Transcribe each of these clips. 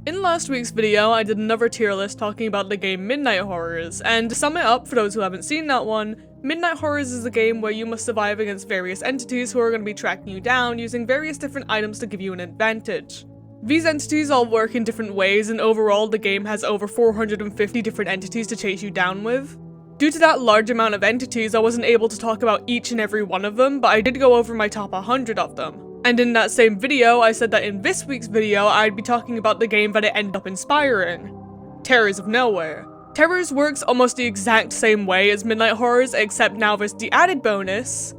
In last week's video, I did another tier list talking about the game Midnight Horrors, and to sum it up for those who haven't seen that one, Midnight Horrors is a game where you must survive against various entities who are going to be tracking you down using various different items to give you an advantage. These entities all work in different ways, and overall the game has over 450 different entities to chase you down with. Due to that large amount of entities, I wasn't able to talk about each and every one of them, but I did go over my top 100 of them. And in that same video, I said that in this week's video, I'd be talking about the game that it ended up inspiring. Terrors of Nowhere. Terrors works almost the exact same way as Midnight Horrors, except now there's the added bonus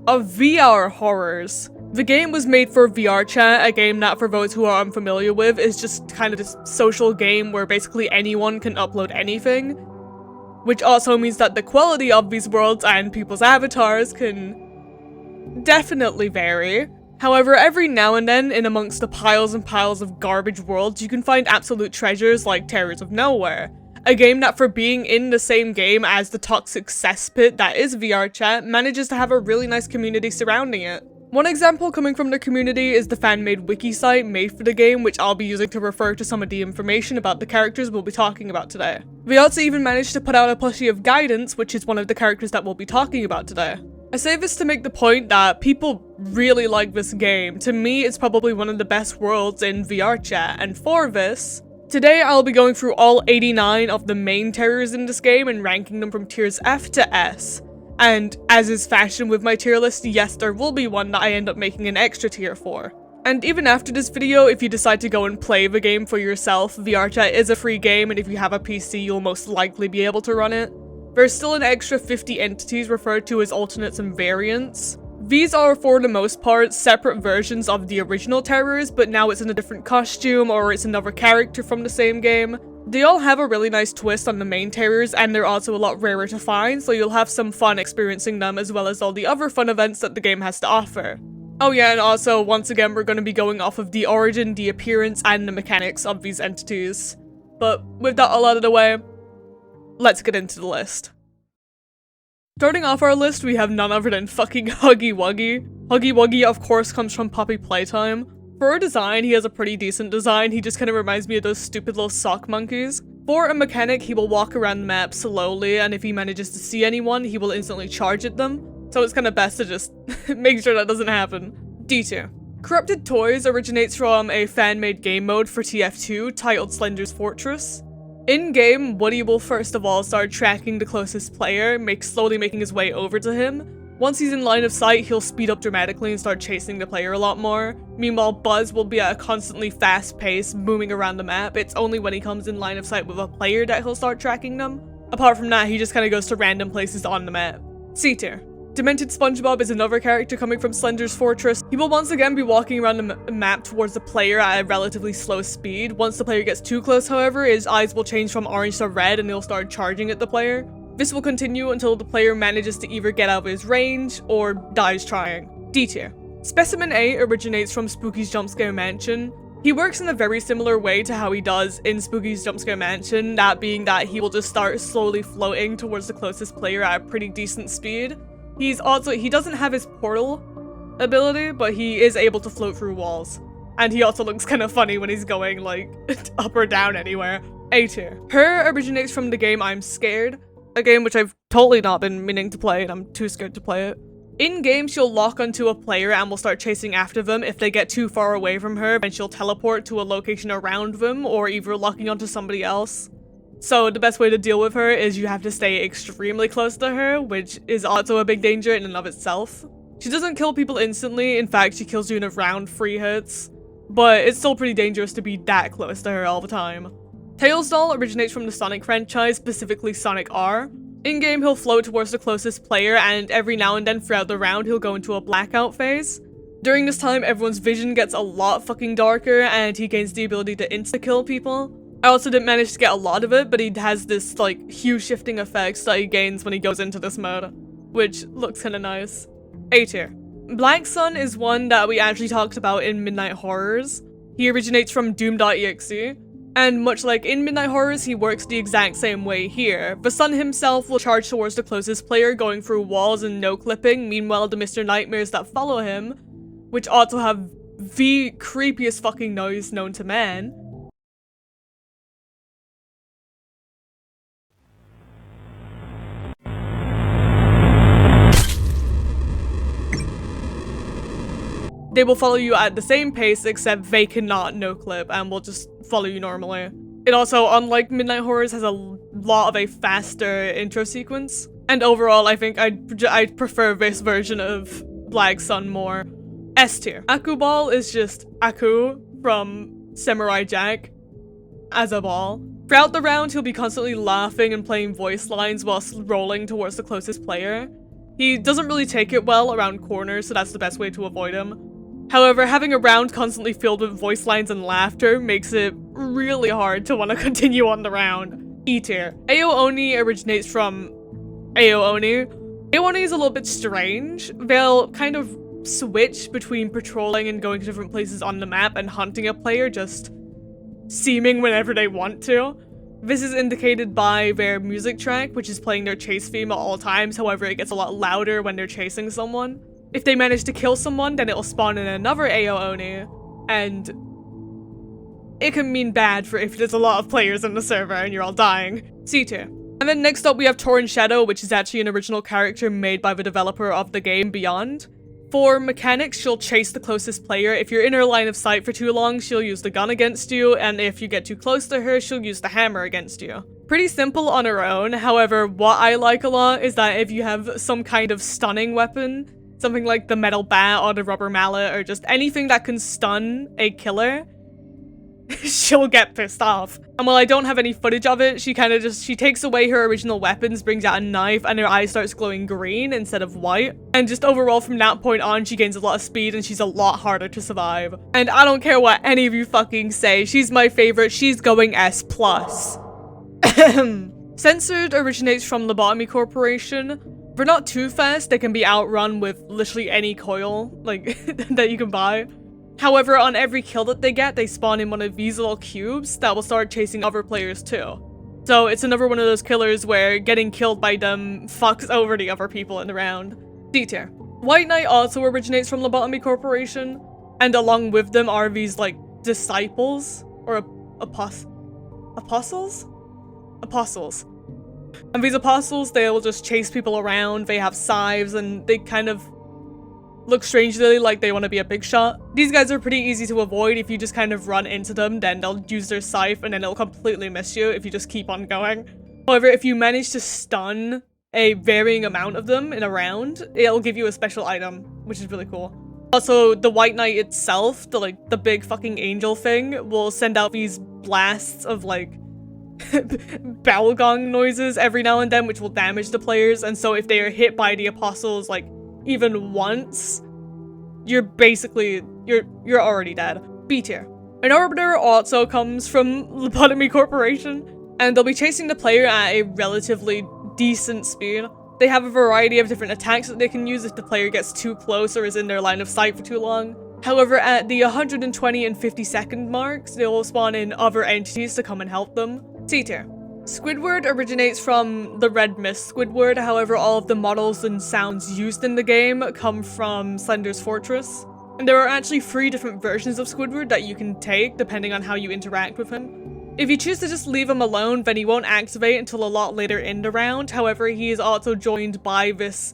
of VR horrors. The game was made for VRChat, a game that, for those who are unfamiliar with, is just kind of this social game where basically anyone can upload anything. Which also means that the quality of these worlds and people's avatars can definitely vary. However, every now and then, in amongst the piles and piles of garbage worlds, you can find absolute treasures like Terrors of Nowhere. A game that, for being in the same game as the toxic cesspit that is VRChat, manages to have a really nice community surrounding it. One example coming from the community is the fan-made wiki site made for the game, which I'll be using to refer to some of the information about the characters we'll be talking about today. We also even managed to put out a plushie of Guidance, which is one of the characters that we'll be talking about today. I say this to make the point that people really like this game. To me, it's probably one of the best worlds in VRChat, and for this, today I'll be going through all 89 of the main terrors in this game and ranking them from tiers F to S. And as is fashion with my tier list, yes, there will be one that I end up making an extra tier for. And even after this video, if you decide to go and play the game for yourself, VRChat is a free game, and if you have a PC, you'll most likely be able to run it. There's still an extra 50 entities referred to as alternates and variants. These are, for the most part, separate versions of the original terrors, but now it's in a different costume or it's another character from the same game. They all have a really nice twist on the main terrors, and they're also a lot rarer to find, so you'll have some fun experiencing them as well as all the other fun events that the game has to offer. Oh yeah, and also, once again, we're going to be going off of the origin, the appearance, and the mechanics of these entities. But with that all out of the way, let's get into the list. Starting off our list, we have none other than fucking Huggy Wuggy. Huggy Wuggy, of course, comes from Poppy Playtime. For a design, he has a pretty decent design. He just kind of reminds me of those stupid little sock monkeys. For a mechanic, he will walk around the map slowly, and if he manages to see anyone, he will instantly charge at them. So it's kind of best to just make sure that doesn't happen. D2. Corrupted Toys originates from a fan-made game mode for TF2 titled Slender's Fortress. In-game, Woody will first of all start tracking the closest player, slowly making his way over to him. Once he's in line of sight, he'll speed up dramatically and start chasing the player a lot more. Meanwhile, Buzz will be at a constantly fast pace, moving around the map. It's only when he comes in line of sight with a player that he'll start tracking them. Apart from that, he just kind of goes to random places on the map. C tier. Demented SpongeBob is another character coming from Slender's Fortress. He will once again be walking around the map towards the player at a relatively slow speed. Once the player gets too close, however, his eyes will change from orange to red and he'll start charging at the player. This will continue until the player manages to either get out of his range or dies trying. D tier. Specimen A originates from Spooky's Jumpscare Mansion. He works in a very similar way to how he does in Spooky's Jumpscare Mansion, that being that he will just start slowly floating towards the closest player at a pretty decent speed. He doesn't have his portal ability, but he is able to float through walls. And he also looks kind of funny when he's going, like, up or down anywhere. A tier. Her originates from the game I'm Scared, a game which I've totally not been meaning to play and I'm too scared to play it. In-game, she'll lock onto a player and will start chasing after them. If they get too far away from her, then she'll teleport to a location around them, or either locking onto somebody else. So the best way to deal with her is you have to stay extremely close to her, which is also a big danger in and of itself. She doesn't kill people instantly, in fact she kills you in around 3 hits, but it's still pretty dangerous to be that close to her all the time. Tails Doll originates from the Sonic franchise, specifically Sonic R. In-game he'll float towards the closest player, and every now and then throughout the round he'll go into a blackout phase. During this time everyone's vision gets a lot fucking darker and he gains the ability to insta-kill people. I also didn't manage to get a lot of it, but he has this, like, hue shifting effects that he gains when he goes into this mode, which looks kinda nice. A tier. Black Sun is one that we actually talked about in Midnight Horrors. He originates from Doom.exe, and much like in Midnight Horrors, he works the exact same way here. The Sun himself will charge towards the closest player, going through walls and no-clipping. Meanwhile, the Mr. Nightmares that follow him, which also have the creepiest fucking noise known to man. They will follow you at the same pace, except they cannot no-clip and will just follow you normally. It also, unlike Midnight Horrors, has a lot of a faster intro sequence. And overall, I think I'd prefer this version of Black Sun more. S tier. Aku Ball is just Aku from Samurai Jack as a ball. Throughout the round, he'll be constantly laughing and playing voice lines whilst rolling towards the closest player. He doesn't really take it well around corners, so that's the best way to avoid him. However, having a round constantly filled with voice lines and laughter makes it really hard to want to continue on the round. E tier. Ao Oni originates from Ao Oni. Ao Oni is a little bit strange. They'll kind of switch between patrolling and going to different places on the map and hunting a player, just seeming whenever they want to. This is indicated by their music track, which is playing their chase theme at all times. However, it gets a lot louder when they're chasing someone. If they manage to kill someone, then it'll spawn in another Ao Oni, and it can mean bad for if there's a lot of players in the server and you're all dying. C tier. And then next up we have Torn Shadow, which is actually an original character made by the developer of the game Beyond. For mechanics, she'll chase the closest player. If you're in her line of sight for too long, she'll use the gun against you, and if you get too close to her, she'll use the hammer against you. Pretty simple on her own. However, what I like a lot is that if you have some kind of stunning weapon, something like the metal bat or the rubber mallet or just anything that can stun a killer, she'll get pissed off. And while I don't have any footage of it, she takes away her original weapons, brings out a knife, and her eye starts glowing green instead of white. And just overall from that point on, she gains a lot of speed and she's a lot harder to survive. And I don't care what any of you fucking say, she's my favorite, she's going S+. Censored originates from Lobotomy Corporation. They're not too fast, they can be outrun with literally any coil, like, that you can buy. However, on every kill that they get, they spawn in one of these little cubes that will start chasing other players too. So it's another one of those killers where getting killed by them fucks over the other people in the round. D tier. White Knight also originates from Lobotomy Corporation, and along with them are these, like, disciples, or apostles? Apostles. And these apostles, they will just chase people around, they have scythes, and they kind of look strangely like they want to be a big shot. These guys are pretty easy to avoid. If you just kind of run into them, then they'll use their scythe and then it'll completely miss you if you just keep on going. However, if you manage to stun a varying amount of them in a round, it'll give you a special item, which is really cool. Also, the White Knight itself, the big fucking angel thing, will send out these blasts of, like, bell gong noises every now and then, which will damage the players, and so if they are hit by the apostles, like, even once, you're already dead. B tier. An Arbiter also comes from Lobotomy Corporation, and they'll be chasing the player at a relatively decent speed. They have a variety of different attacks that they can use if the player gets too close or is in their line of sight for too long. However, at the 120 and 50 second marks, they will spawn in other entities to come and help them. C tier. Squidward originates from the Red Mist Squidward, however all of the models and sounds used in the game come from Slender's Fortress. And there are actually 3 different versions of Squidward that you can take depending on how you interact with him. If you choose to just leave him alone, then he won't activate until a lot later in the round. However, he is also joined by this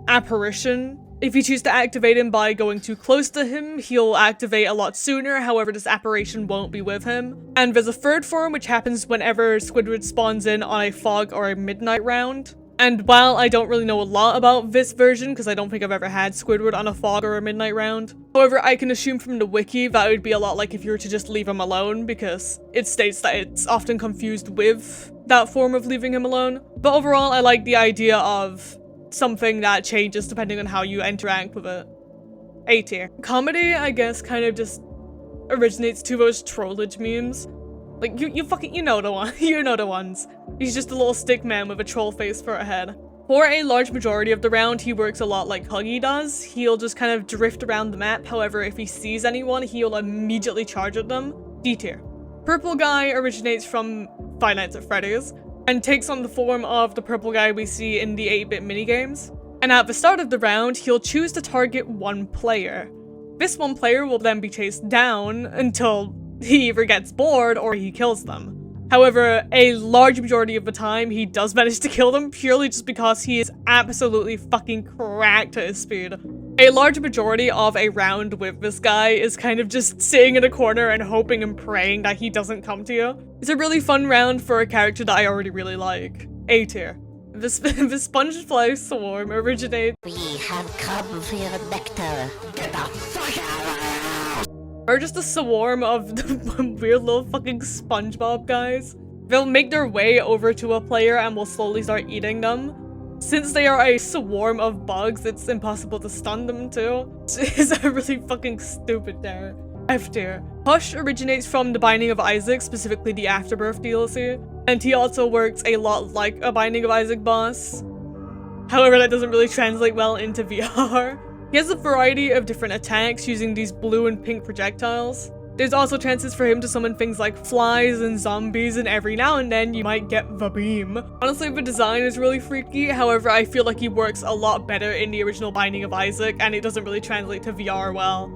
apparition. If you choose to activate him by going too close to him, he'll activate a lot sooner. However, this apparition won't be with him. And there's a third form which happens whenever Squidward spawns in on a fog or a midnight round. And while I don't really know a lot about this version, because I don't think I've ever had Squidward on a fog or a midnight round, however, I can assume from the wiki that it would be a lot like if you were to just leave him alone, because it states that it's often confused with that form of leaving him alone. But overall, I like the idea of something that changes depending on how you interact with it. A tier. Comedy, I guess, kind of just originates to those trollage memes. Like, you know the one. You know the ones. He's just a little stick man with a troll face for a head. For a large majority of the round, he works a lot like Huggy does. He'll just kind of drift around the map. However, if he sees anyone, he'll immediately charge at them. D tier. Purple Guy originates from Five Nights at Freddy's and takes on the form of the purple guy we see in the 8-bit minigames. And at the start of the round, he'll choose to target one player. This one player will then be chased down until he either gets bored or he kills them. However, a large majority of the time, he does manage to kill them purely just because he is absolutely fucking cracked at his speed. A large majority of a round with this guy is kind of just sitting in a corner and hoping and praying that he doesn't come to you. It's a really fun round for a character that I already really like. A tier. The Spongefly Swarm originates. We have come for your nectar. Get the fuck out of here! Or just a swarm of the weird little fucking SpongeBob guys. They'll make their way over to a player and will slowly start eating them. Since they are a swarm of bugs, it's impossible to stun them too. It's a really fucking stupid tier. F tier. Hush originates from The Binding of Isaac, specifically the Afterbirth DLC, and he also works a lot like a Binding of Isaac boss. However, that doesn't really translate well into VR. He has a variety of different attacks using these blue and pink projectiles. There's also chances for him to summon things like flies and zombies, and every now and then you might get the beam. Honestly, the design is really freaky, however I feel like he works a lot better in the original Binding of Isaac, and it doesn't really translate to VR well.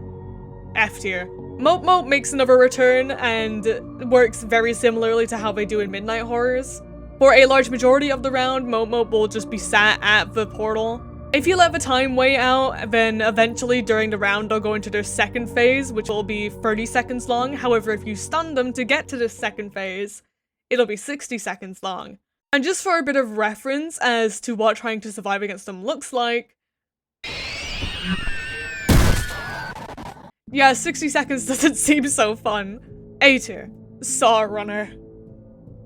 F tier. Mope Mope makes another return and works very similarly to how they do in Midnight Horrors. For a large majority of the round, Mope Mope will just be sat at the portal. If you let the time weigh out, then eventually during the round they'll go into their second phase, which will be 30 seconds long. However, if you stun them to get to this second phase, it'll be 60 seconds long. And just for a bit of reference as to what trying to survive against them looks like, yeah, 60 seconds doesn't seem so fun. A tier. Saw Runner.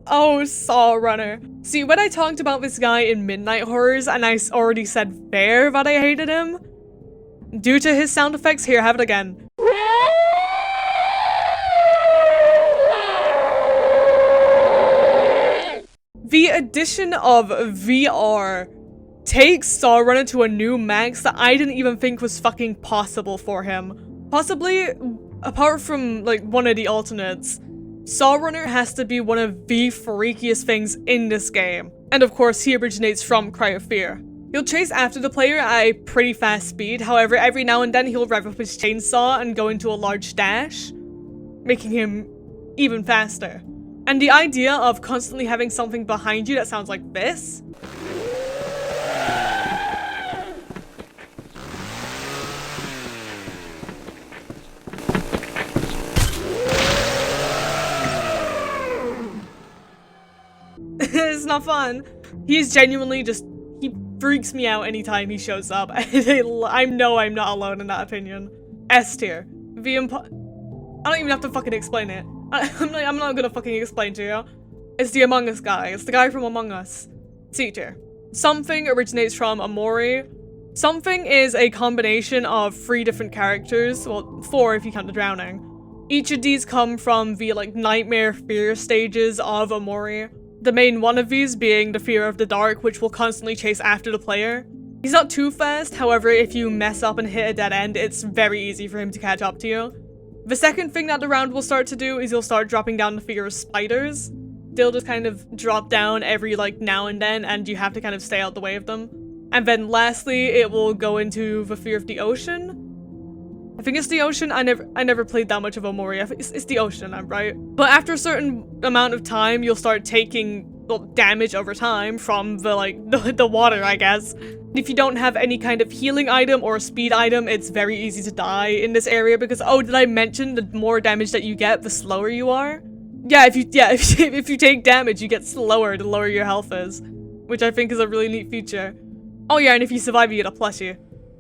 Oh, Saw Runner. See, when I talked about this guy in Midnight Horrors and I already said fair that I hated him, due to his sound effects, here, have it again. The addition of VR takes Saw Runner to a new max that I didn't even think was fucking possible for him. Possibly, apart from like one of the alternates, Saw Runner has to be one of the freakiest things in this game. And of course, he originates from Cry of Fear. He'll chase after the player at a pretty fast speed, however, every now and then he'll rev up his chainsaw and go into a large dash, making him even faster. And the idea of constantly having something behind you that sounds like this? It's not fun. He's genuinely just, he freaks me out anytime he shows up. I know I'm not alone in that opinion. S tier. I don't even have to fucking explain it. I'm not gonna fucking explain to you. It's the Among Us guy. It's the guy from Among Us. C tier. Something originates from Omori. Something is a combination of 3 different characters. Well, 4 if you count the drowning. Each of these come from the like nightmare fear stages of Omori. The main one of these being the fear of the dark, which will constantly chase after the player. He's not too fast, however, if you mess up and hit a dead end, it's very easy for him to catch up to you. The second thing that the round will start to do is you'll start dropping down the fear of spiders. They'll just kind of drop down every like now and then, and you have to kind of stay out the way of them. And then lastly, it will go into the fear of the ocean. I think it's the ocean. I never played that much of Omori. It's the ocean, I'm right. But after a certain amount of time, you'll start taking damage over time from the water, I guess. If you don't have any kind of healing item or speed item, it's very easy to die in this area because, oh, did I mention the more damage that you get, the slower you are? Yeah, if you take damage, you get slower the lower your health is, which I think is a really neat feature. Oh yeah, and if you survive, you get a plushie.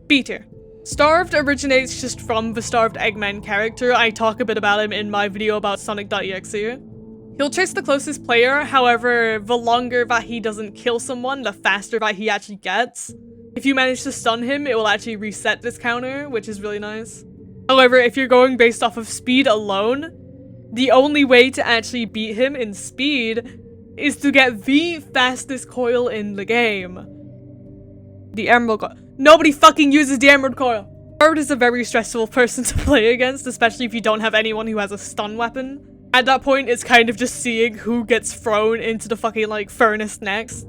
B tier. Starved originates just from the Starved Eggman character. I talk a bit about him in my video about Sonic.exe. He'll chase the closest player, however, the longer that he doesn't kill someone, the faster that he actually gets. If you manage to stun him, it will actually reset this counter, which is really nice. However, if you're going based off of speed alone, the only way to actually beat him in speed is to get the fastest coil in the game. The Emerald Coil. Nobody fucking uses the Emerald Coil! Starved is a very stressful person to play against, especially if you don't have anyone who has a stun weapon. At that point, it's kind of just seeing who gets thrown into the fucking, like, furnace next.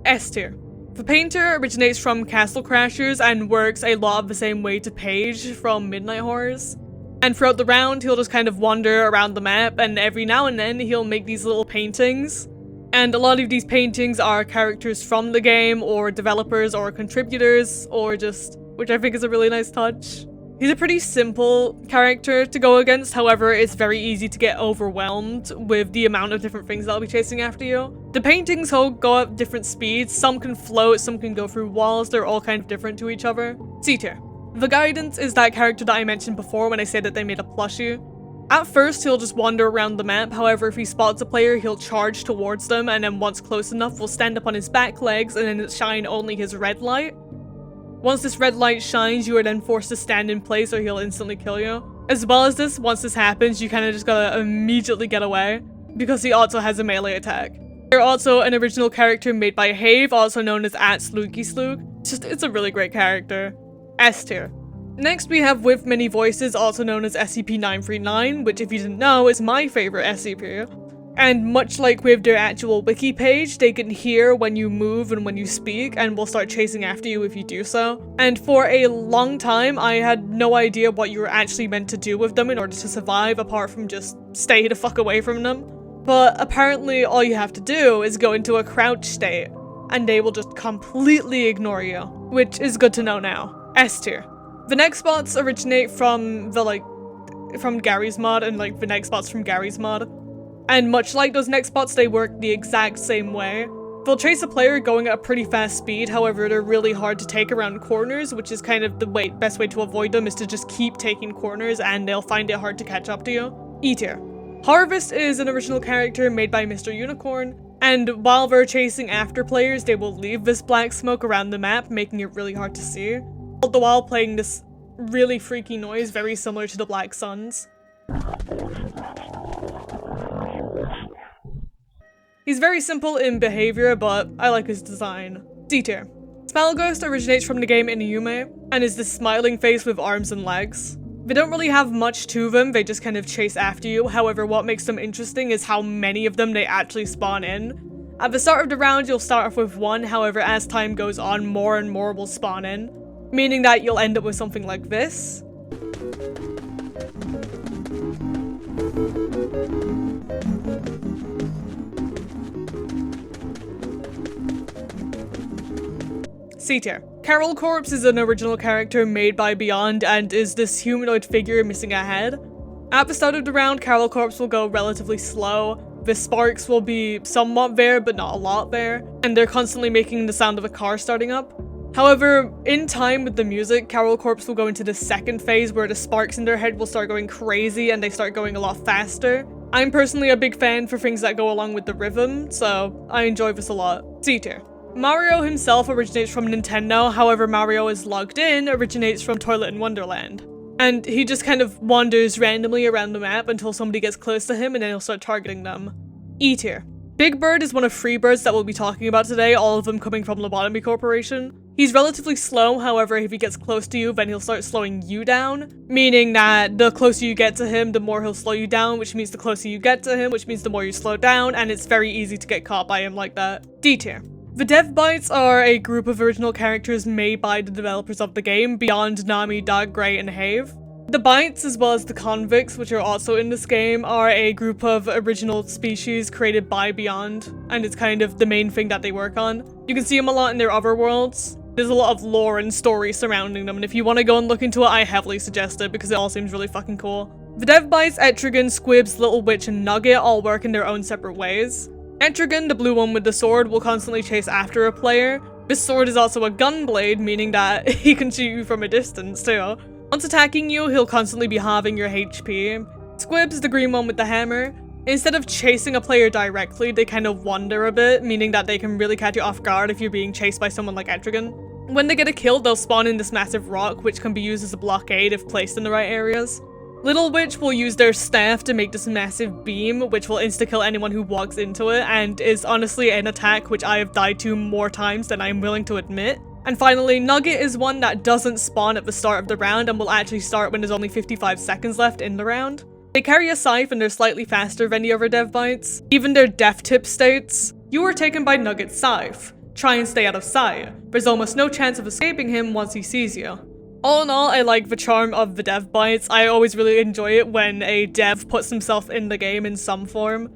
S tier. The painter originates from Castle Crashers and works a lot of the same way to Paige from Midnight Horrors. And throughout the round, he'll just kind of wander around the map, and every now and then he'll make these little paintings. And a lot of these paintings are characters from the game, or developers, or contributors, or just, which I think is a really nice touch. He's a pretty simple character to go against, however, it's very easy to get overwhelmed with the amount of different things that'll be chasing after you. The paintings will go at different speeds, some can float, some can go through walls, they're all kind of different to each other. C tier. The Guidance is that character that I mentioned before when I said that they made a plushie. At first, he'll just wander around the map, however, if he spots a player, he'll charge towards them, and then once close enough, will stand up on his back legs and then shine only his red light. Once this red light shines, you are then forced to stand in place or he'll instantly kill you. As well as this, once this happens, you kind of just gotta immediately get away, because he also has a melee attack. They're also an original character made by Have, also known as @SlookySloog. It's a really great character. S tier. Next we have With Many Voices, also known as SCP-939, which if you didn't know is my favorite SCP. And much like with their actual wiki page, they can hear when you move and when you speak, and will start chasing after you if you do so. And for a long time, I had no idea what you were actually meant to do with them in order to survive, apart from just stay the fuck away from them. But apparently all you have to do is go into a crouch state, and they will just completely ignore you, which is good to know now. S tier. The next bots originate from from Gary's mod, and the next bots from Gary's mod. And much like those next bots, they work the exact same way. They'll chase a player going at a pretty fast speed, however they're really hard to take around corners, which is kind of the best way to avoid them is to just keep taking corners and they'll find it hard to catch up to you. E tier. Harvest is an original character made by Mr. Unicorn, and while they're chasing after players, they will leave this black smoke around the map, making it really hard to see, all the while playing this really freaky noise very similar to the Black Suns. He's very simple in behavior, but I like his design. D tier. Spellghost originates from the game Inuyume, and is this smiling face with arms and legs. They don't really have much to them, they just kind of chase after you, however what makes them interesting is how many of them they actually spawn in. At the start of the round you'll start off with one, however as time goes on more and more will spawn in, meaning that you'll end up with something like this. C tier. Carol Corpse is an original character made by Beyond and is this humanoid figure missing a head. At the start of the round, Carol Corpse will go relatively slow. The sparks will be somewhat there, but not a lot there, and they're constantly making the sound of a car starting up. However, in time with the music, Carol Corpse will go into the second phase where the sparks in their head will start going crazy and they start going a lot faster. I'm personally a big fan for things that go along with the rhythm, so I enjoy this a lot. C tier. Mario himself originates from Nintendo, however Mario is logged in originates from Toilet in Wonderland. And he just kind of wanders randomly around the map until somebody gets close to him and then he'll start targeting them. E tier. Big Bird is one of 3 birds that we'll be talking about today, all of them coming from Lobotomy Corporation. He's relatively slow, however if he gets close to you then he'll start slowing you down, meaning that the closer you get to him the more he'll slow you down, which means the closer you get to him, which means the more you slow down, and it's very easy to get caught by him like that. D tier. The Dev Bites are a group of original characters made by the developers of the game, Beyond, Nami, Dog, Gray, and Have. The Bites, as well as the Convicts, which are also in this game, are a group of original species created by Beyond, and it's kind of the main thing that they work on. You can see them a lot in their other worlds. There's a lot of lore and story surrounding them, and if you want to go and look into it, I heavily suggest it because it all seems really fucking cool. The Dev Bites, Etrigan, Squibs, Little Witch, and Nugget all work in their own separate ways. Etrigan, the blue one with the sword, will constantly chase after a player. This sword is also a gun blade, meaning that he can shoot you from a distance too. Once attacking you, he'll constantly be halving your HP. Squibs, the green one with the hammer. Instead of chasing a player directly, they kind of wander a bit, meaning that they can really catch you off guard if you're being chased by someone like Etrigan. When they get a kill, they'll spawn in this massive rock, which can be used as a blockade if placed in the right areas. Little Witch will use their staff to make this massive beam, which will insta-kill anyone who walks into it, and is honestly an attack which I have died to more times than I am willing to admit. And finally, Nugget is one that doesn't spawn at the start of the round and will actually start when there's only 55 seconds left in the round. They carry a scythe and they're slightly faster than the other Dev Bites. Even their death tip states, "You were taken by Nugget's scythe. Try and stay out of sight. There's almost no chance of escaping him once he sees you. All in all, I like the charm of the dev bites. I always really enjoy it when a dev puts himself in the game in some form.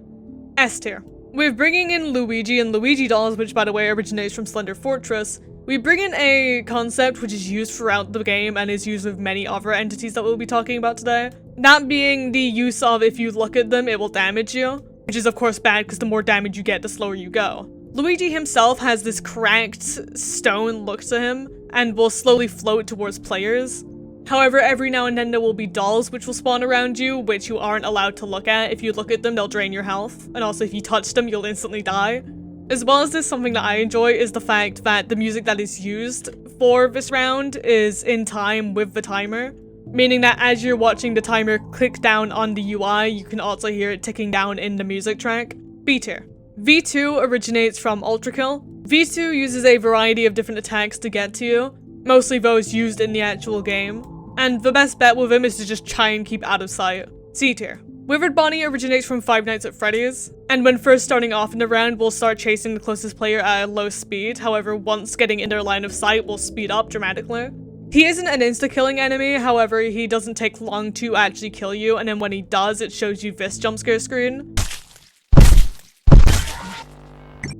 S tier. We're bringing in Luigi and Luigi dolls, which by the way originates from Slender Fortress. We bring in a concept which is used throughout the game and is used with many other entities that we'll be talking about today. That being the use of if you look at them, it will damage you, which is of course bad because the more damage you get, the slower you go. Luigi himself has this cracked stone look to him and will slowly float towards players. However, every now and then there will be dolls which will spawn around you, which you aren't allowed to look at. If you look at them, they'll drain your health, and also if you touch them, you'll instantly die. As well as this, something that I enjoy is the fact that the music that is used for this round is in time with the timer, meaning that as you're watching the timer click down on the UI, you can also hear it ticking down in the music track. B tier. V2 originates from Ultra Kill. V2 uses a variety of different attacks to get to you, mostly those used in the actual game, and the best bet with him is to just try and keep out of sight. C tier. Withered Bonnie originates from Five Nights at Freddy's, and when first starting off in the round, we'll start chasing the closest player at a low speed. However, once getting in their line of sight, we'll speed up dramatically. He isn't an insta-killing enemy, however, he doesn't take long to actually kill you, and then when he does, it shows you this jumpscare screen,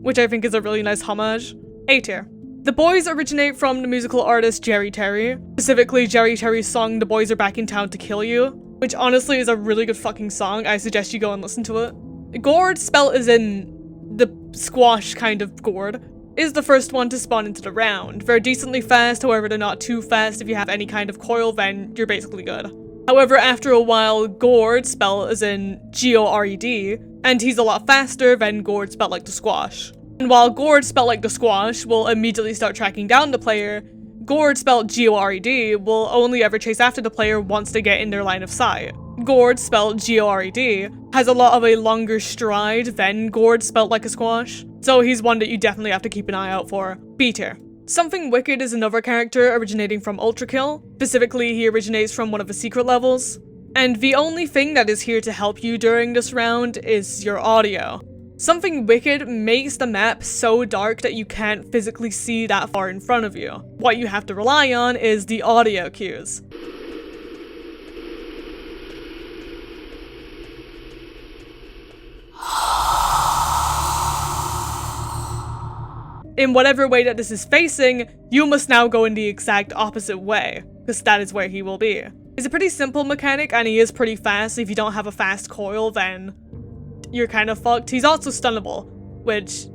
which I think is a really nice homage. A tier. The Boys originate from the musical artist Jerry Terry, specifically Jerry Terry's song The Boys Are Back in Town to Kill You, which honestly is a really good fucking song. I suggest you go and listen to it. Gourd, spelled as in the squash kind of gourd, is the first one to spawn into the round. They're decently fast, however they're not too fast. If you have any kind of coil, then you're basically good. However, after a while, Gourd, spelled as in G-O-R-E-D, and he's a lot faster than Gourd, spelled like the squash. And while Gourd, spelled like the squash, will immediately start tracking down the player, Gourd, spelled G-O-R-E-D, will only ever chase after the player once they get in their line of sight. Gourd, spelled G-O-R-E-D, has a lot of a longer stride than Gourd, spelled like a squash, so he's one that you definitely have to keep an eye out for. B tier. Something Wicked is another character originating from Ultra Kill. Specifically, he originates from one of the secret levels. And the only thing that is here to help you during this round is your audio. Something Wicked makes the map so dark that you can't physically see that far in front of you. What you have to rely on is the audio cues. In whatever way that this is facing, you must now go in the exact opposite way, because that is where he will be. It's a pretty simple mechanic, and he is pretty fast. If you don't have a fast coil, then you're kind of fucked. He's also stunnable,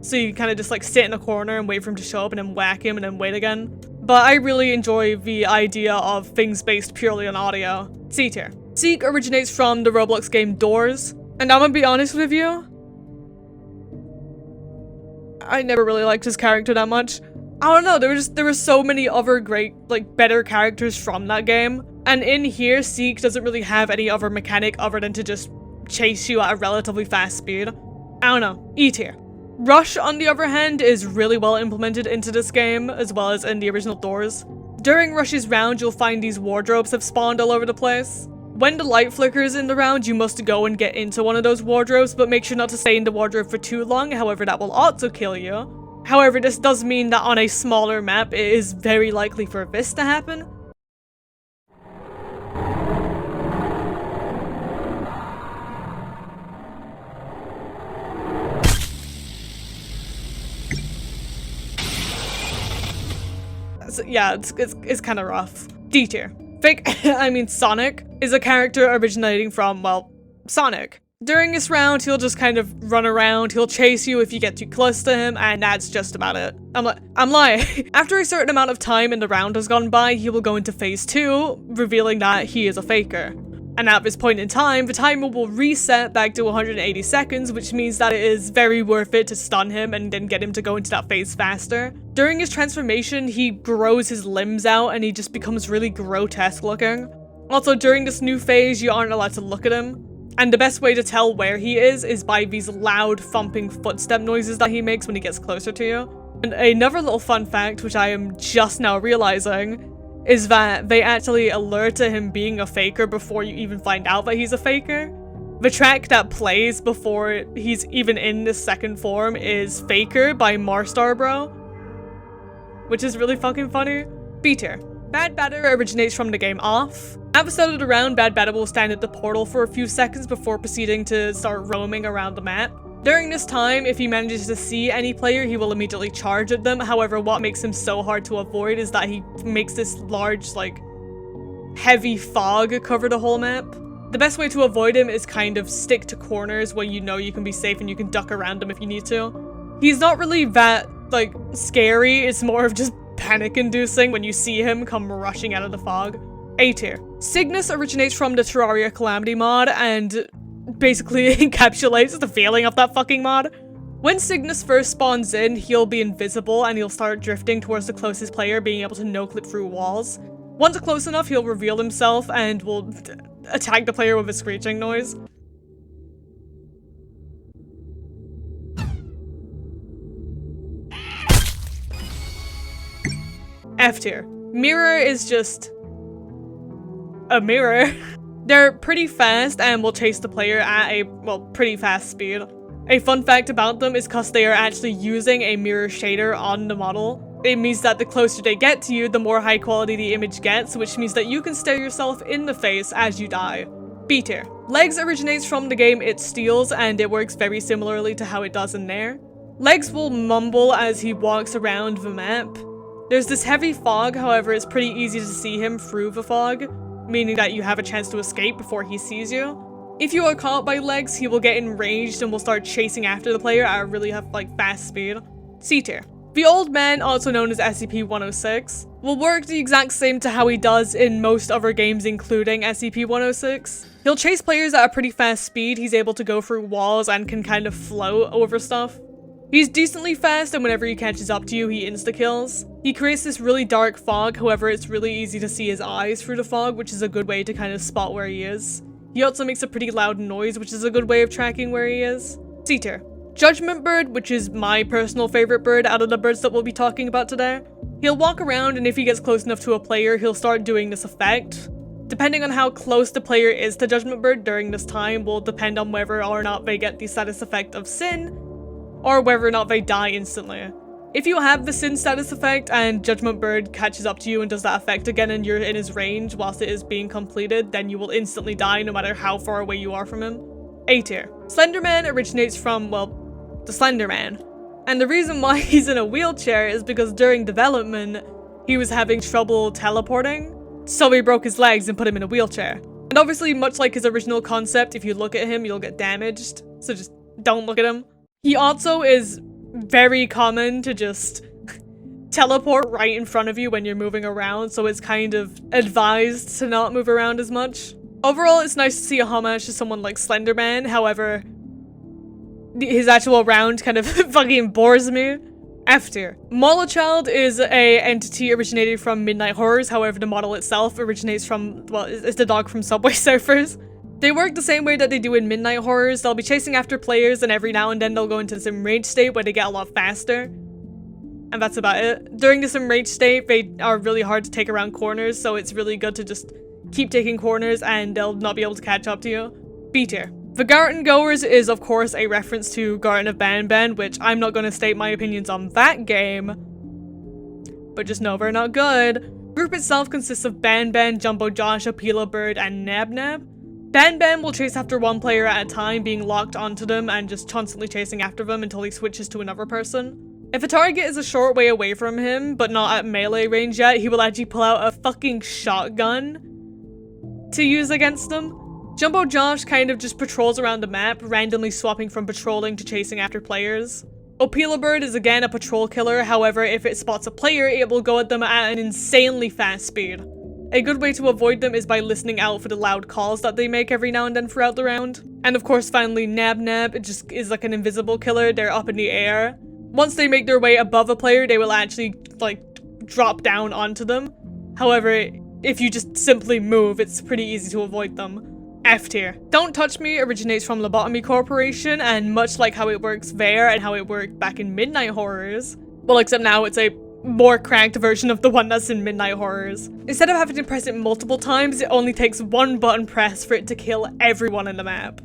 so you kind of just like sit in a corner and wait for him to show up and then whack him and then wait again. But I really enjoy the idea of things based purely on audio. C tier. Seek originates from the Roblox game Doors, and I'm gonna be honest with you, I never really liked his character that much. I don't know, there were so many other great, like, better characters from that game. And in here, Seek doesn't really have any other mechanic other than to just chase you at a relatively fast speed. I don't know. E tier. Rush, on the other hand, is really well implemented into this game, as well as in the original Doors. During Rush's round, you'll find these wardrobes have spawned all over the place. When the light flickers in the round, you must go and get into one of those wardrobes, but make sure not to stay in the wardrobe for too long, however that will also kill you. However, this does mean that on a smaller map, it is very likely for this to happen. So, yeah, it's kind of rough. D tier. Sonic is a character originating from, well, Sonic. During this round, he'll just kind of run around, he'll chase you if you get too close to him, and that's just about it. I'm lying. After a certain amount of time in the round has gone by, he will go into phase 2, revealing that he is a faker. And at this point in time, the timer will reset back to 180 seconds, which means that it is very worth it to stun him and then get him to go into that phase faster. During his transformation, he grows his limbs out and he just becomes really grotesque looking. Also, during this new phase, you aren't allowed to look at him. And the best way to tell where he is by these loud thumping footstep noises that he makes when he gets closer to you. And another little fun fact, which I am just now realizing, is that they actually alert to him being a faker before you even find out that he's a faker. The track that plays before he's even in this second form is Faker by Marstar Bro. which is really fucking funny. B tier. Bad Batter originates from the game Off. At the start of the round, Bad Batter will stand at the portal for a few seconds before proceeding to start roaming around the map. During this time, if he manages to see any player, he will immediately charge at them. However, what makes him so hard to avoid is that he makes this large, like, heavy fog cover the whole map. The best way to avoid him is kind of stick to corners where you know you can be safe and you can duck around him if you need to. He's not really that, like, scary. It's more of just panic-inducing when you see him come rushing out of the fog. A tier. Cygnus originates from the Terraria Calamity mod and basically encapsulates the feeling of that fucking mod. When Cygnus first spawns in, he'll be invisible and he'll start drifting towards the closest player, being able to no-clip through walls. Once close enough, he'll reveal himself and will attack the player with a screeching noise. F tier. Mirror is just a mirror. They're pretty fast and will chase the player at a, well, pretty fast speed. A fun fact about them is because they are actually using a mirror shader on the model. It means that the closer they get to you, the more high quality the image gets, which means that you can stare yourself in the face as you die. B tier. Legs originates from the game It Steals, and it works very similarly to how it does in there. Legs will mumble as he walks around the map. There's this heavy fog, however, it's pretty easy to see him through the fog, meaning that you have a chance to escape before he sees you. If you are caught by Legs, he will get enraged and will start chasing after the player at a really fast speed. C tier. The Old Man, also known as SCP-106, will work the exact same to how he does in most other games including SCP-106. He'll chase players at a pretty fast speed, he's able to go through walls and can kind of float over stuff. He's decently fast, and whenever he catches up to you, he insta-kills. He creates this really dark fog, however it's really easy to see his eyes through the fog, which is a good way to kind of spot where he is. He also makes a pretty loud noise, which is a good way of tracking where he is. C tier. Judgment Bird, which is my personal favorite bird out of the birds that we'll be talking about today. He'll walk around, and if he gets close enough to a player, he'll start doing this effect. Depending on how close the player is to Judgment Bird during this time will depend on whether or not they get the status effect of Sin, or whether or not they die instantly. If you have the Sin status effect and Judgment Bird catches up to you and does that effect again and you're in his range whilst it is being completed, then you will instantly die no matter how far away you are from him. A tier. Slenderman originates from, well, the Slender Man. And the reason why he's in a wheelchair is because during development, he was having trouble teleporting, so he broke his legs and put him in a wheelchair. And obviously, much like his original concept, if you look at him, you'll get damaged, so just don't look at him. He also is very common to just teleport right in front of you when you're moving around, so it's kind of advised to not move around as much. Overall, it's nice to see a homage to someone like Slenderman, however, his actual round kind of fucking bores me. F tier. Molochild is a entity originated from Midnight Horrors, however the model itself originates from, well, it's the dog from Subway Surfers. They work the same way that they do in Midnight Horrors. They'll be chasing after players, and every now and then they'll go into this enraged state where they get a lot faster. And that's about it. During this enraged state, they are really hard to take around corners, so it's really good to just keep taking corners and they'll not be able to catch up to you. B tier. The Garten Goers is, of course, a reference to Garten of Banban, which I'm not going to state my opinions on that game, but just know they're not good. The group itself consists of Banban, Jumbo Josh, Apila Bird, and Nab Nab. Banban will chase after one player at a time, being locked onto them and just constantly chasing after them until he switches to another person. If a target is a short way away from him, but not at melee range yet, he will actually pull out a fucking shotgun to use against them. Jumbo Josh kind of just patrols around the map, randomly swapping from patrolling to chasing after players. Opila Bird is again a patrol killer, however, if it spots a player, it will go at them at an insanely fast speed. A good way to avoid them is by listening out for the loud calls that they make every now and then throughout the round. And of course, finally, Nab Nab, it just is like an invisible killer. They're up in the air. Once they make their way above a player, they will actually, like, drop down onto them. However, if you just simply move, it's pretty easy to avoid them. F tier. Don't Touch Me originates from Lobotomy Corporation, and much like how it works there and how it worked back in Midnight Horrors, well, except now it's a more cracked version of the one that's in Midnight Horrors. Instead of having to press it multiple times, it only takes one button press for it to kill everyone in the map.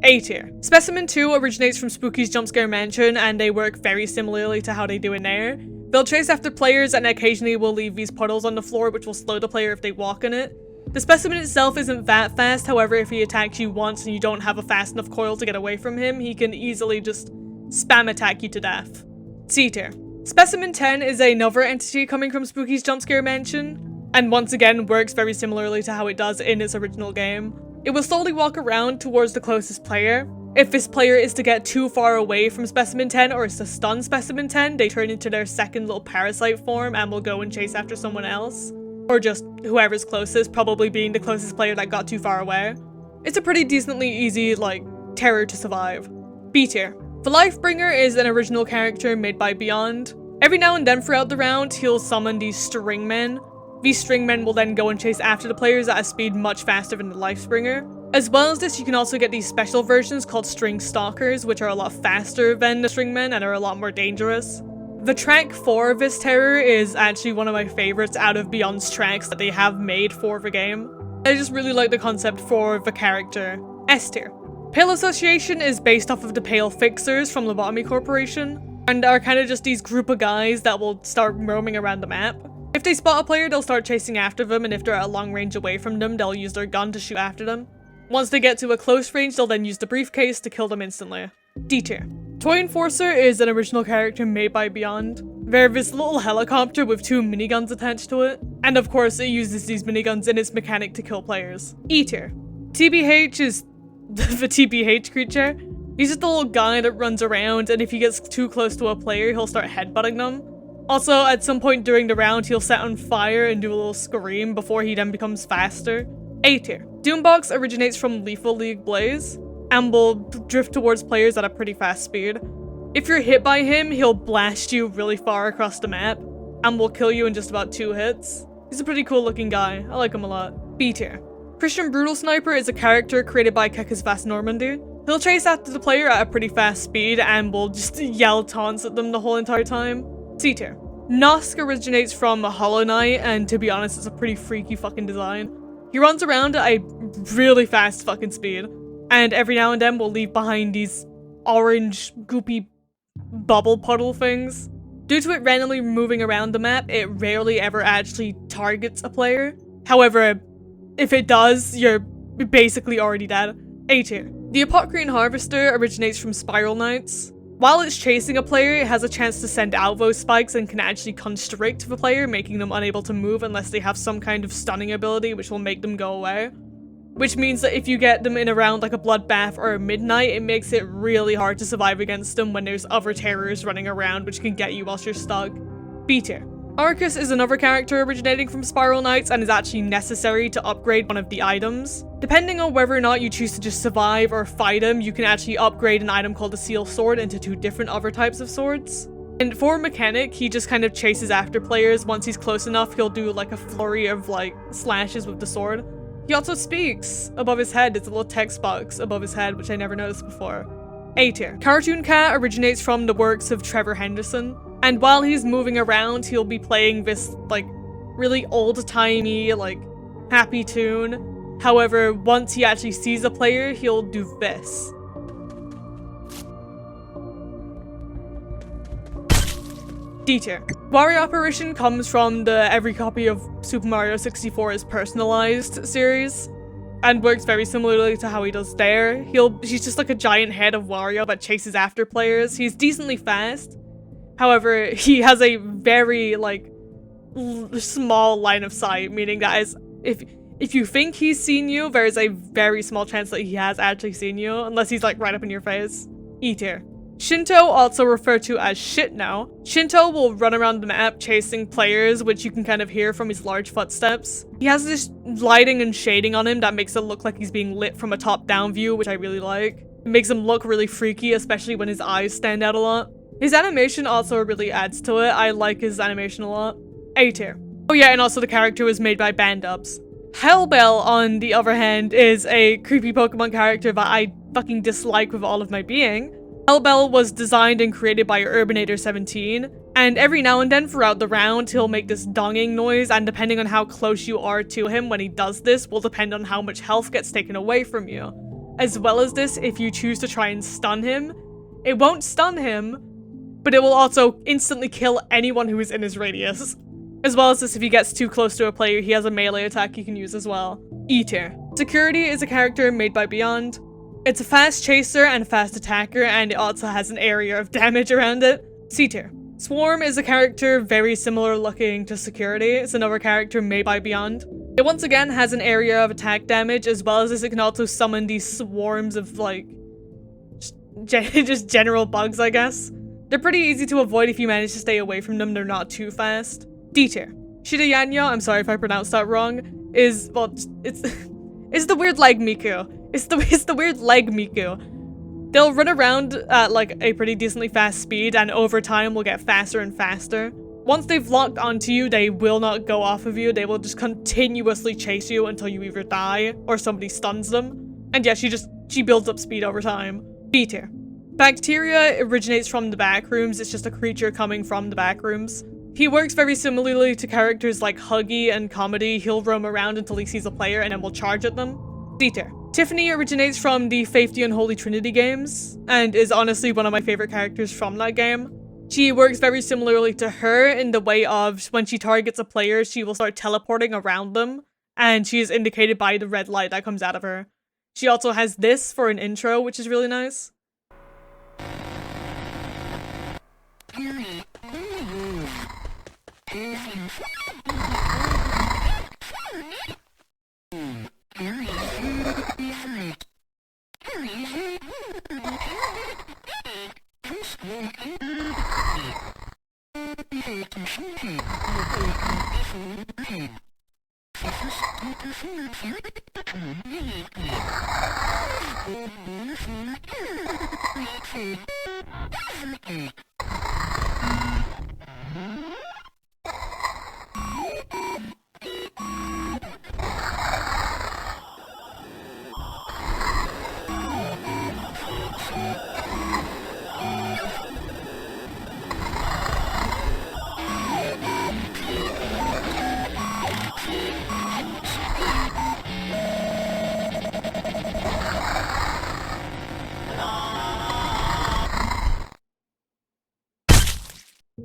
A tier. Specimen 2 originates from Spooky's Jumpscare Mansion, and they work very similarly to how they do in there. They'll chase after players and occasionally will leave these puddles on the floor which will slow the player if they walk in it. The specimen itself isn't that fast, however if he attacks you once and you don't have a fast enough coil to get away from him, he can easily just spam attack you to death. C tier. Specimen 10 is another entity coming from Spooky's Jumpscare Mansion, and once again works very similarly to how it does in its original game. It will slowly walk around towards the closest player. If this player is to get too far away from Specimen 10 or is to stun Specimen 10, they turn into their second little parasite form and will go and chase after someone else. Or just whoever's closest, probably being the closest player that got too far away. It's a pretty decently easy, terror to survive. B tier. The Lifebringer is an original character made by Beyond. Every now and then throughout the round, he'll summon these stringmen. These stringmen will then go and chase after the players at a speed much faster than the Lifebringer. As well as this, you can also get these special versions called String Stalkers, which are a lot faster than the stringmen and are a lot more dangerous. The track for this terror is actually one of my favorites out of Beyond's tracks that they have made for the game. I just really like the concept for the character. S tier. Pale Association is based off of the Pale Fixers from Lobotomy Corporation, and are kind of just these group of guys that will start roaming around the map. If they spot a player, they'll start chasing after them, and if they're at a long range away from them, they'll use their gun to shoot after them. Once they get to a close range, they'll then use the briefcase to kill them instantly. D tier. Toy Enforcer is an original character made by Beyond. They're this little helicopter with 2 miniguns attached to it, and of course it uses these miniguns in its mechanic to kill players. E tier. TBH is the TBH creature. He's just a little guy that runs around, and if he gets too close to a player, he'll start headbutting them. Also, at some point during the round, he'll set on fire and do a little scream before he then becomes faster. A tier. Doombox originates from Lethal League Blaze, and will drift towards players at a pretty fast speed. If you're hit by him, he'll blast you really far across the map, and will kill you in just about 2 hits. He's a pretty cool looking guy, I like him a lot. B tier. Christian Brutal Sniper is a character created by Kekis Vast Normandy. He'll chase after the player at a pretty fast speed and will just yell taunts at them the whole entire time. C tier. Nosk originates from Hollow Knight, and to be honest, it's a pretty freaky fucking design. He runs around at a really fast fucking speed, and every now and then will leave behind these orange, goopy bubble puddle things. Due to it randomly moving around the map, it rarely ever actually targets a player. However, if it does, you're basically already dead. A tier. The Apocrian Harvester originates from Spiral Knights. While it's chasing a player, it has a chance to send out those spikes and can actually constrict the player, making them unable to move unless they have some kind of stunning ability which will make them go away. Which means that if you get them in a round like a Bloodbath or a Midnight, it makes it really hard to survive against them when there's other terrors running around which can get you whilst you're stuck. B tier. Arcus is another character originating from Spiral Knights and is actually necessary to upgrade one of the items. Depending on whether or not you choose to just survive or fight him, you can actually upgrade an item called the Seal Sword into 2 different other types of swords. And for mechanic, he just kind of chases after players. Once he's close enough, he'll do like a flurry of slashes with the sword. He also speaks above his head. It's a little text box above his head, which I never noticed before. A tier. Cartoon Cat originates from the works of Trevor Henderson. And while he's moving around, he'll be playing this, really old-timey, happy tune. However, once he actually sees a player, he'll do this. D tier. Wario Apparition comes from the every copy of Super Mario 64 is personalized series, and works very similarly to how he does there. He's just like a giant head of Wario that chases after players. He's decently fast. However, he has a very, small line of sight, meaning that if you think he's seen you, there is a very small chance that he has actually seen you, unless he's, right up in your face. E tier. Shinto, also referred to as Shitno. Shinto will run around the map chasing players, which you can kind of hear from his large footsteps. He has this lighting and shading on him that makes it look like he's being lit from a top-down view, which I really like. It makes him look really freaky, especially when his eyes stand out a lot. His animation also really adds to it. I like his animation a lot. A tier. Oh yeah, and also the character was made by Bandubs. Hellbell, on the other hand, is a creepy Pokemon character that I fucking dislike with all of my being. Hellbell was designed and created by Urbanator17, and every now and then throughout the round, he'll make this donging noise, and depending on how close you are to him when he does this, will depend on how much health gets taken away from you. As well as this, if you choose to try and stun him, it won't stun him, but it will also instantly kill anyone who is in his radius. As well as this, if he gets too close to a player, he has a melee attack he can use as well. E tier. Security is a character made by Beyond. It's a fast chaser and fast attacker, and it also has an area of damage around it. C tier. Swarm is a character very similar looking to Security. It's another character made by Beyond. It once again has an area of attack damage, as well as this, it can also summon these swarms of like, just general bugs, I guess. They're pretty easy to avoid if you manage to stay away from them, they're not too fast. D tier. Shidayanya, I'm sorry if I pronounced that wrong, is, well, it's the weird leg Miku. It's the weird leg Miku. They'll run around at like a pretty decently fast speed, and over time will get faster and faster. Once they've locked onto you, they will not go off of you. They will just continuously chase you until you either die or somebody stuns them. And yeah, she builds up speed over time. B tier. Bacteria originates from the backrooms. It's just a creature coming from the backrooms. He works very similarly to characters like Huggy and Comedy. He'll roam around until he sees a player and then will charge at them. D tier. Tiffany originates from the Faith the Unholy Trinity games and is honestly one of my favorite characters from that game. She works very similarly to her in the way of when she targets a player, she will start teleporting around them, and she is indicated by the red light that comes out of her. She also has this for an intro, which is really nice.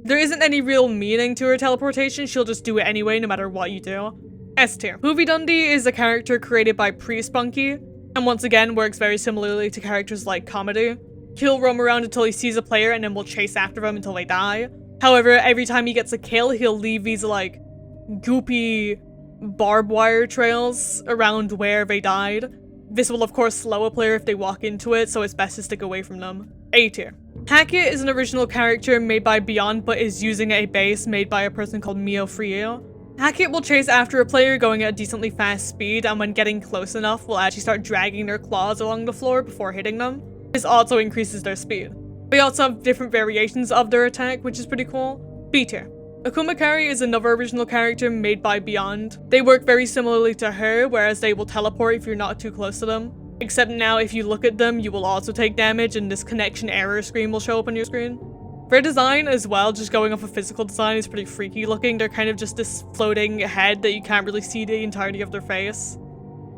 There isn't any real meaning to her teleportation, she'll just do it anyway no matter what you do. S tier. Hoovy Dundee is a character created by Pre-Spunky, and once again works very similarly to characters like Comedy. He'll roam around until he sees a player and then will chase after them until they die. However, every time he gets a kill, he'll leave these like goopy barbed wire trails around where they died. This will of course slow a player if they walk into it, so it's best to stick away from them. A tier. Hackett is an original character made by Beyond, but is using a base made by a person called Mio Frio. Hackett will chase after a player going at a decently fast speed, and when getting close enough, will actually start dragging their claws along the floor before hitting them. This also increases their speed. They also have different variations of their attack, which is pretty cool. B tier. Akumakari is another original character made by Beyond. They work very similarly to her, whereas they will teleport if you're not too close to them. Except now, if you look at them, you will also take damage, and this connection error screen will show up on your screen. Their design as well, just going off of physical design, is pretty freaky looking. They're kind of just this floating head that you can't really see the entirety of their face.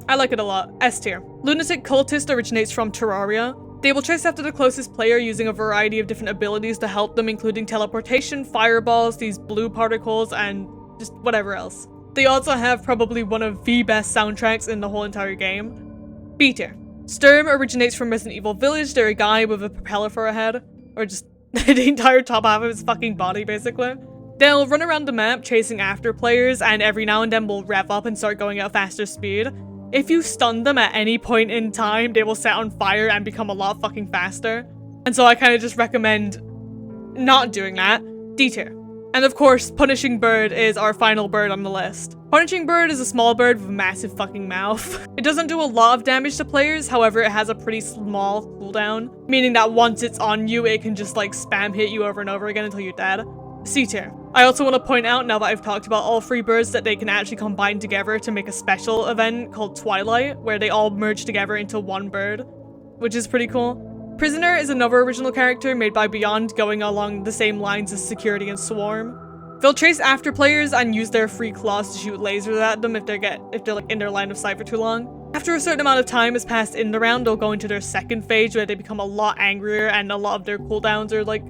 I like it a lot. S tier. Lunatic Cultist originates from Terraria. They will chase after the closest player using a variety of different abilities to help them, including teleportation, fireballs, these blue particles, and just whatever else. They also have probably one of the best soundtracks in the whole entire game. B tier. Sturm originates from Resident Evil Village. They're a guy with a propeller for a head, or just the entire top half of his fucking body, basically. They'll run around the map chasing after players, and every now and then will rev up and start going at a faster speed. If you stun them at any point in time, they will set on fire and become a lot fucking faster. And so I kind of just recommend not doing that. D tier. And of course, Punishing Bird is our final bird on the list. Punishing Bird is a small bird with a massive fucking mouth. It doesn't do a lot of damage to players, however it has a pretty small cooldown, meaning that once it's on you, it can just like spam hit you over and over again until you're dead. C tier. I also want to point out, now that I've talked about all three birds, that they can actually combine together to make a special event called Twilight, where they all merge together into one bird, which is pretty cool. Prisoner is another original character made by Beyond, going along the same lines as Security and Swarm. They'll chase after players and use their free claws to shoot lasers at them if they're like in their line of sight for too long. After a certain amount of time has passed in the round, they'll go into their second phase where they become a lot angrier and a lot of their cooldowns are like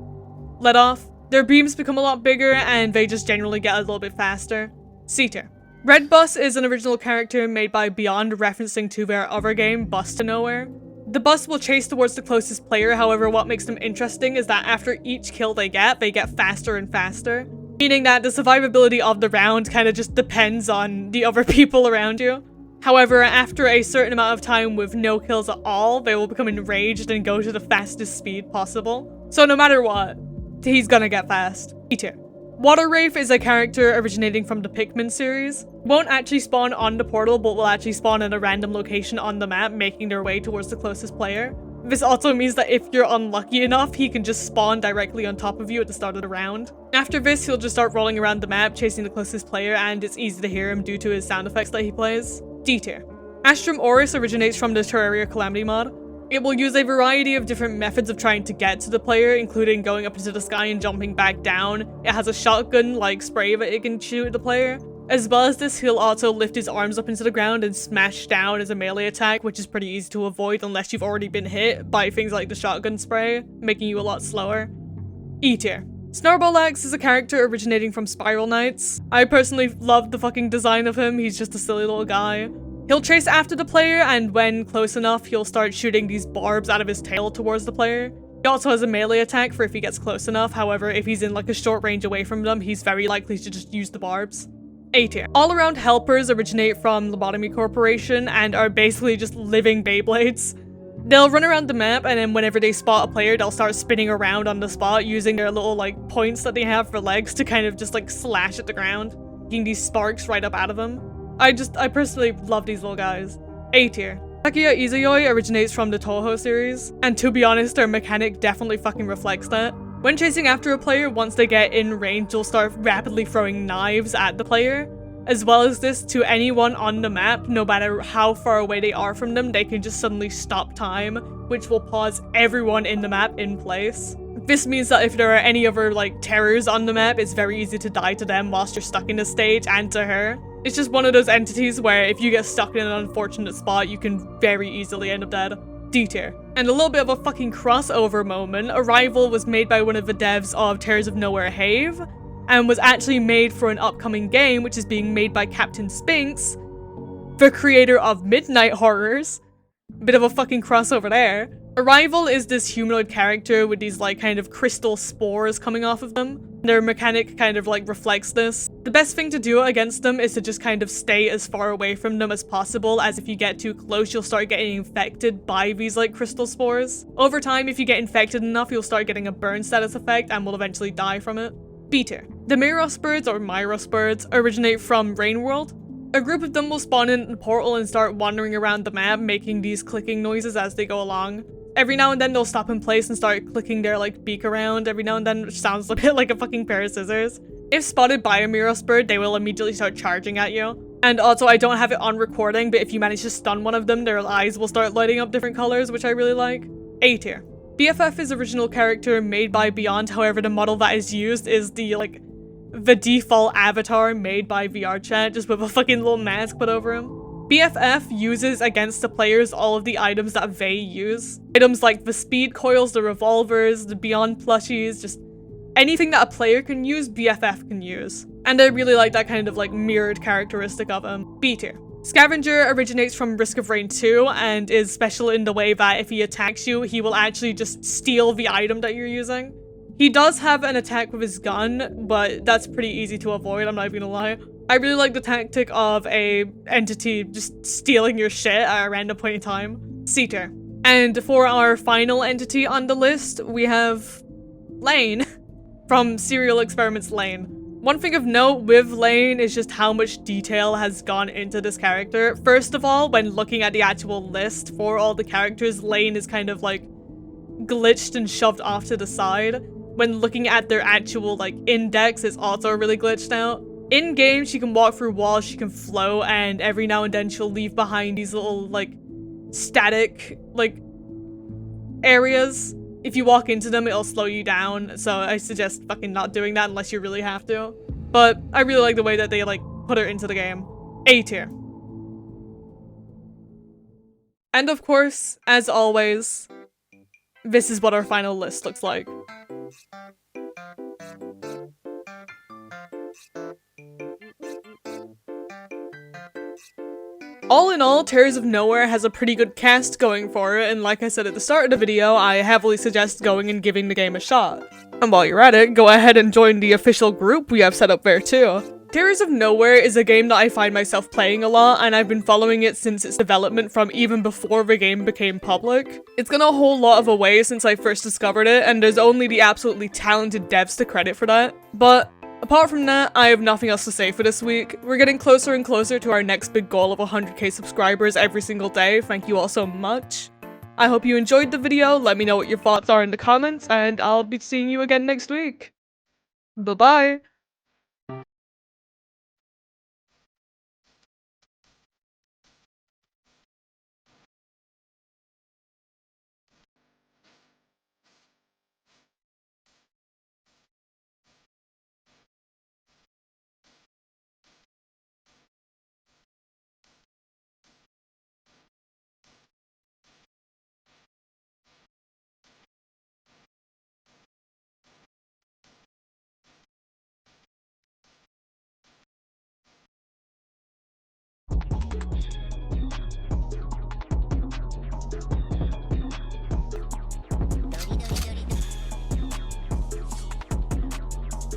let off. Their beams become a lot bigger and they just generally get a little bit faster. C tier. Red Bus is an original character made by Beyond, referencing to their other game, Bus to Nowhere. The bus will chase towards the closest player, however what makes them interesting is that after each kill they get faster and faster. Meaning that the survivability of the round kind of just depends on the other people around you. However, after a certain amount of time with no kills at all, they will become enraged and go to the fastest speed possible. So no matter what, he's gonna get fast. E tier. Water Wraith is a character originating from the Pikmin series. Won't actually spawn on the portal, but will actually spawn in a random location on the map, making their way towards the closest player. This also means that if you're unlucky enough, he can just spawn directly on top of you at the start of the round. After this, he'll just start rolling around the map, chasing the closest player, and it's easy to hear him due to his sound effects that he plays. D tier. Astrum Oris originates from the Terraria Calamity mod. It will use a variety of different methods of trying to get to the player, including going up into the sky and jumping back down. It has a shotgun-like spray that it can shoot at the player. As well as this, he'll also lift his arms up into the ground and smash down as a melee attack, which is pretty easy to avoid unless you've already been hit by things like the shotgun spray, making you a lot slower. E tier. Snarbollax is a character originating from Spiral Knights. I personally love the fucking design of him, he's just a silly little guy. He'll chase after the player, and when close enough, he'll start shooting these barbs out of his tail towards the player. He also has a melee attack for if he gets close enough, however, if he's in like a short range away from them, he's very likely to just use the barbs. A tier. All-around helpers originate from Lobotomy Corporation and are basically just living Beyblades. They'll run around the map, and then whenever they spot a player, they'll start spinning around on the spot using their little like points that they have for legs to kind of just like slash at the ground, getting these sparks right up out of them. I personally love these little guys. A tier. Takuya Izuyoi originates from the Touhou series, and to be honest, their mechanic definitely fucking reflects that. When chasing after a player, once they get in range, you'll start rapidly throwing knives at the player. As well as this, to anyone on the map, no matter how far away they are from them, they can just suddenly stop time, which will pause everyone in the map in place. This means that if there are any other like terrors on the map, it's very easy to die to them whilst you're stuck in the stage, and to her. It's just one of those entities where if you get stuck in an unfortunate spot, you can very easily end up dead. D tier. And a little bit of a fucking crossover moment, Arrival was made by one of the devs of Terrors of Nowhere Have, and was actually made for an upcoming game which is being made by Captain Spinks, the creator of Midnight Horrors. Bit of a fucking crossover there. Arrival is this humanoid character with these like kind of crystal spores coming off of them. Their mechanic kind of like reflects this. The best thing to do against them is to just kind of stay as far away from them as possible, as if you get too close you'll start getting infected by these like crystal spores. Over time, if you get infected enough, you'll start getting a burn status effect and will eventually die from it. B tier. The Miros birds, or Myros birds, originate from Rainworld. A group of them will spawn in the portal and start wandering around the map, making these clicking noises as they go along. Every now and then they'll stop in place and start clicking their like beak around every now and then, which sounds a bit like a fucking pair of scissors. If spotted by a Miros bird, they will immediately start charging at you. And also, I don't have it on recording, but if you manage to stun one of them, their eyes will start lighting up different colors, which I really like. A tier. BFF is original character made by Beyond, however the model that is used is the default avatar made by VRChat, just with a fucking little mask put over him. BFF uses against the players all of the items that they use. Items like the speed coils, the revolvers, the Beyond plushies, just anything that a player can use, BFF can use. And I really like that kind of like mirrored characteristic of him. B tier. Scavenger originates from Risk of Rain 2 and is special in the way that if he attacks you, he will actually just steal the item that you're using. He does have an attack with his gun, but that's pretty easy to avoid, I'm not even gonna lie. I really like the tactic of a entity just stealing your shit at a random point in time. C tier. And for our final entity on the list, we have Lane from Serial Experiments Lane. One thing of note with Lane is just how much detail has gone into this character. First of all, when looking at the actual list for all the characters, Lane is kind of like glitched and shoved off to the side. When looking at their actual like index, it's also really glitched out. In game, she can walk through walls, she can float, and every now and then she'll leave behind these little like static like areas. If you walk into them, it'll slow you down, so I suggest fucking not doing that unless you really have to. But I really like the way that they like put her into the game. A tier. And of course, as always, this is what our final list looks like. All in all, Terrors of Nowhere has a pretty good cast going for it, and like I said at the start of the video, I heavily suggest going and giving the game a shot. And while you're at it, go ahead and join the official group we have set up there too. Terrors of Nowhere is a game that I find myself playing a lot, and I've been following it since its development from even before the game became public. It's gone a whole lot of a way since I first discovered it, and there's only the absolutely talented devs to credit for that. But apart from that, I have nothing else to say for this week. We're getting closer and closer to our next big goal of 100k subscribers every single day. Thank you all so much. I hope you enjoyed the video. Let me know what your thoughts are in the comments, and I'll be seeing you again next week. Bye-bye.